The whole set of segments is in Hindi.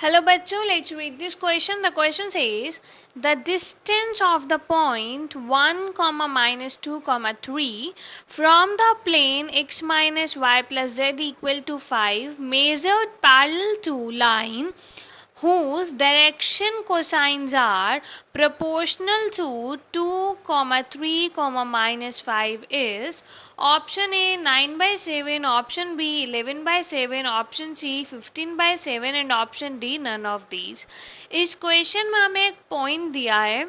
Hello bachcho, let's read this question. The question says the distance of the point 1 comma minus 2 comma 3 from the plane x minus y plus z equal to 5 measured parallel to line whose direction cosines are proportional to 2 comma 3 comma minus 5 is option A 9 by 7, option B 11 by 7, option C 15 by 7 and option D none of these. इस क्वेश्चन में हमें एक पॉइंट दिया है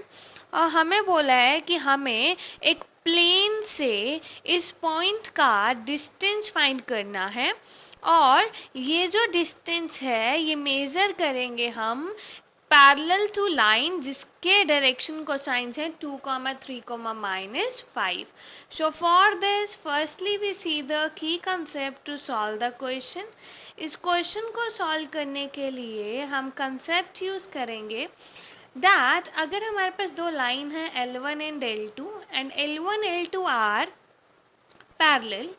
और हमें बोला है कि हमें एक प्लेन से इस पॉइंट का डिस्टेंस फाइंड करना है और ये जो डिस्टेंस है ये मेज़र करेंगे हम पैरेलल टू लाइन जिसके डायरेक्शन कोसाइंस है 2, 3, -5. So for this firstly we see the key concept to solve the question. इस क्वेश्चन को सॉल्व करने के लिए हम कंसेप्ट यूज़ करेंगे that अगर हमारे पास दो लाइन है L1 and L2 and L1 L2 are parallel,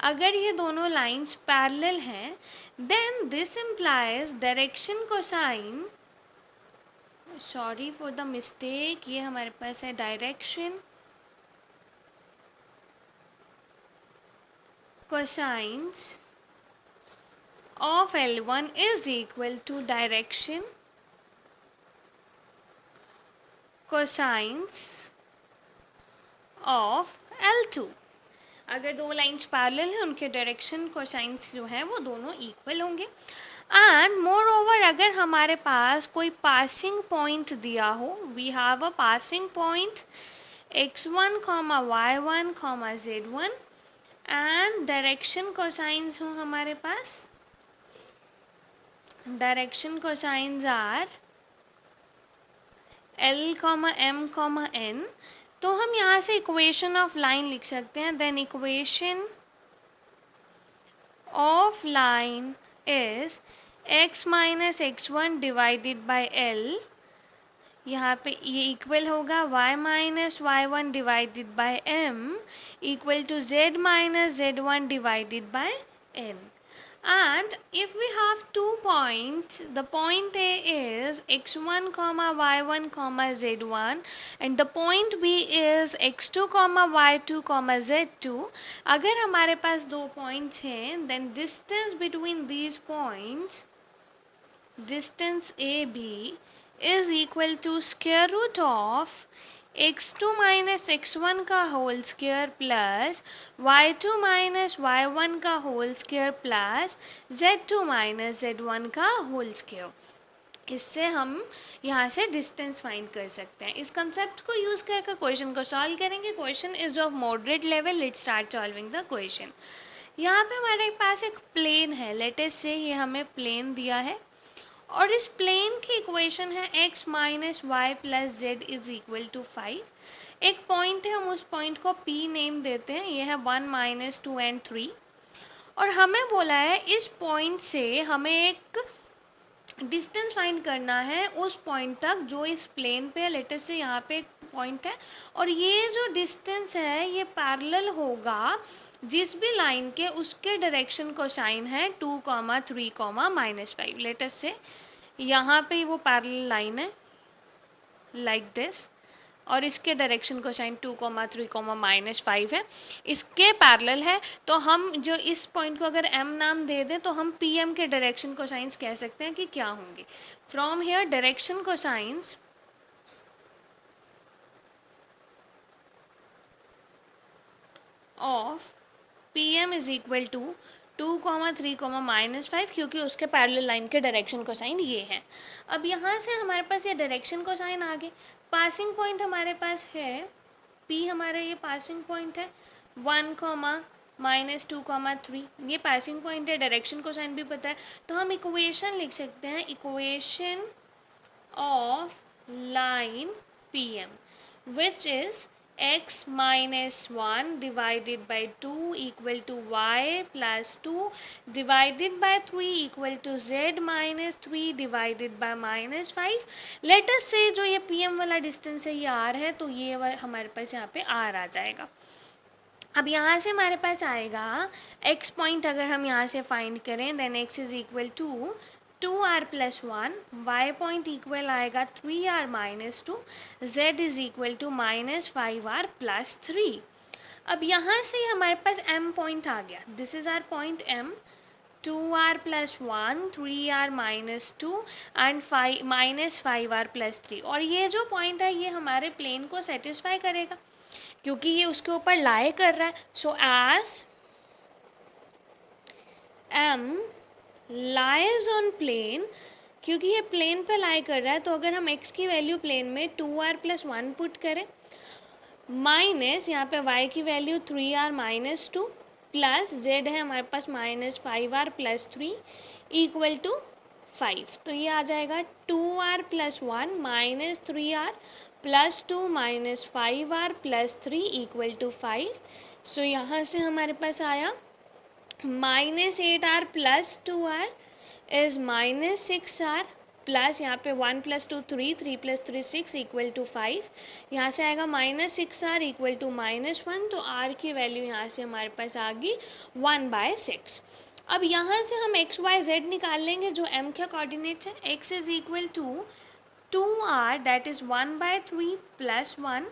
अगर ये दोनों लाइंस पैरेलल हैं then this implies direction cosine, sorry for the mistake, ये हमारे पास है direction cosines of L1 is equal to direction cosines of L2. अगर दो लाइंस पैरेलल हैं उनके डायरेक्शन कोसाइंस जो हैं वो दोनों इक्वल होंगे. एंड मोर ओवर अगर हमारे पास कोई पासिंग पॉइंट दिया हो, we have a passing point x1 y1 z1 and direction cosines हो हमारे पास, direction cosines are L, M, N, तो हम यहाँ से इक्वेशन ऑफ लाइन लिख सकते हैं. Then equation of line is x minus x1 divided by L, यहाँ पे ये इक्वल होगा y minus y1 divided by M equal to z minus z1 divided by N. And if we have two points, the point A is x1 y1 z1 and the point B is x2 y2 z2. अगर हमारे पास दो points हैं then distance between these points, distance AB is equal to square root of x2 minus x1 का whole square plus y2 minus y1 का whole square plus z2 minus z1 का होल स्क्वायर. इससे हम यहाँ से डिस्टेंस फाइंड कर सकते हैं. इस कंसेप्ट को यूज़ करके क्वेश्चन को सॉल्व करेंगे. Question is of moderate level. Let's start solving the question. यहाँ पे हमारे पास एक प्लेन है. लेट अस से ये हमें प्लेन दिया है और इस प्लेन की इक्वेशन है x minus y plus z is equal to 5. एक पॉइंट है, हम उस पॉइंट को P नेम देते हैं. ये है 1 माइनस 2 एंड 3 और हमें बोला है इस पॉइंट से हमें एक डिस्टेंस फाइंड करना है उस पॉइंट तक जो इस प्लेन पे, लेटेस्ट से यहाँ पे एक पॉइंट है और ये जो डिस्टेंस है ये पैरेलल होगा जिस भी लाइन के उसके डायरेक्शन को साइन है 2, 3, -5. लेटेस्ट से यहाँ पे वो पैरेलल लाइन है लाइक दिस और इसके डायरेक्शन को साइन 2, 3, -5 है, इसके पैरेलल है. तो हम जो इस पॉइंट को अगर m नाम दे दें तो हम pm के डायरेक्शन को साइंस कह सकते हैं कि क्या होंगे. From here direction cosines of pm is equal to 2, 3, -5 क्योंकि उसके पैरेलल लाइन के डायरेक्शन को साइन ये है. अब यहाँ से हमारे पास ये डायरेक्शन को साइन आ गए. पासिंग पॉइंट हमारे पास है P, हमारा ये पासिंग पॉइंट है 1, -2, 3, ये पासिंग पॉइंट है. डायरेक्शन को साइन भी पता है तो हम इक्वेशन लिख सकते हैं. Equation of line PM which is x minus 1 divided by 2 equal to y plus 2 divided by 3 equal to z minus 3 divided by -5. Let us say जो ये PM वाला डिस्टेंस है ये r है तो ये हमारे पास यहाँ पे r आ जाएगा. अब यहाँ से हमारे पास आएगा x पॉइंट. अगर हम यहाँ से फाइंड करें then x is equal to 2r plus 1, y point equal आएगा 3r minus 2, z is equal to -5r plus 3। अब यहाँ से हमारे पास m पॉइंट आ गया, this is our point m, 2r plus 1, 3r minus 2 and 5 minus 5r plus 3। और ये जो पॉइंट है ये हमारे प्लेन को सेटिस्फाई करेगा क्योंकि ये उसके ऊपर लाई कर रहा है। So as m lies on plane, क्योंकि ये प्लेन पे लाई कर रहा है, तो अगर हम x की वैल्यू प्लेन में 2r plus 1 पुट करें माइनस यहाँ पे y की value 3r minus 2 plus z है हमारे पास -5r प्लस 3 इक्वल टू 5, तो ये आ जाएगा 2r plus 1 minus 3r plus 2 minus 5r plus 3 equal to 5। So यहाँ से हमारे पास आया -8r plus 2r is -6r plus यहाँ पे 1 प्लस 2 3, 3 प्लस 3 6 इक्वल टू 5। यहाँ से आएगा -6r इक्वल टू -1, तो r की वैल्यू यहाँ से हमारे पास आ गई 1/6। अब यहाँ से हम x y z निकाल लेंगे जो m के कोऑर्डिनेट्स है। x is equal to 2r that is 1/3 plus 1,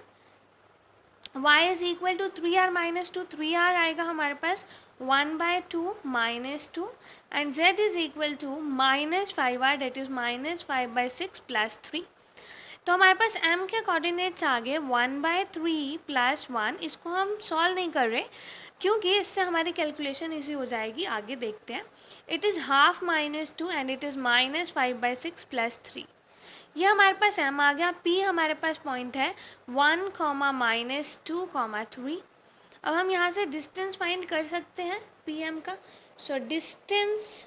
y is equal to 3r minus 2, 3r आएगा हमारे पास 1/2 minus 2 and z is equal to -5r that is -5/6 plus 3। तो हमारे पास m के कोऑर्डिनेट्स आ गए 1/3 प्लस 1। इसको हम सॉल्व नहीं कर रहे क्योंकि इससे हमारी कैलकुलेशन इजी हो जाएगी, आगे देखते हैं। It is half minus 2 and it is -5/6 plus 3। ये हमारे पास m आ गया। p हमारे पास पॉइंट है 1, -2, 3। अब हम यहाँ से डिस्टेंस फाइंड कर सकते हैं pm का। So distance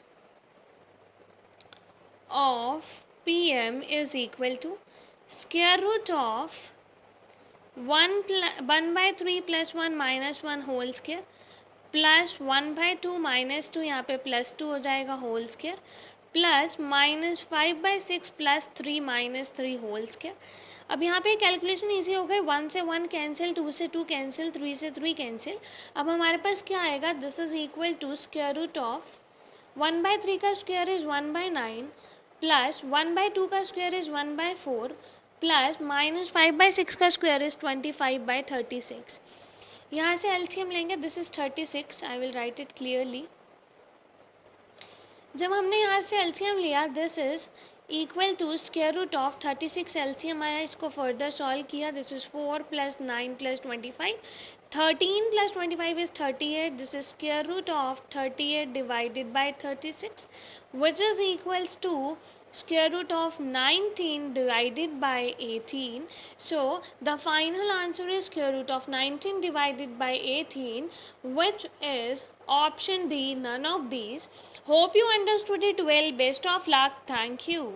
of pm is equal to square root of 1/3 plus 1 minus 1 whole square plus 1/2 minus 2, यहाँ पे प्लस 2 हो जाएगा whole square plus -5/6 plus 3 minus 3 whole square. अब यहाँ पे कैलकुलेशन इजी हो गई, 1 से 1 कैंसिल, 2 से 2 कैंसिल, 3 से 3 कैंसिल। अब हमारे पास क्या आएगा, this is equal to square root of 1/3 का स्क्वायर इज 1/9 प्लस 1/2 का स्क्वायर इज 1/4 प्लस -5/6 का स्क्वायर इज 25/36। यहाँ से एलसीएम लेंगे, this is 36, I will write it clearly. जब हमने यहाँ से एलसीएम लिया, this is equal to square root of 36 LCM आया, इसको फर्दर सॉल्व किया, this is 4 plus 9 plus 25, 13 plus 25 is 38, this is square root of 38 divided by 36 which is equals to square root of 19 divided by 18. So the final answer is square root of 19 divided by 18, which is option D, none of these. Hope you understood it well. Best of luck. Thank you.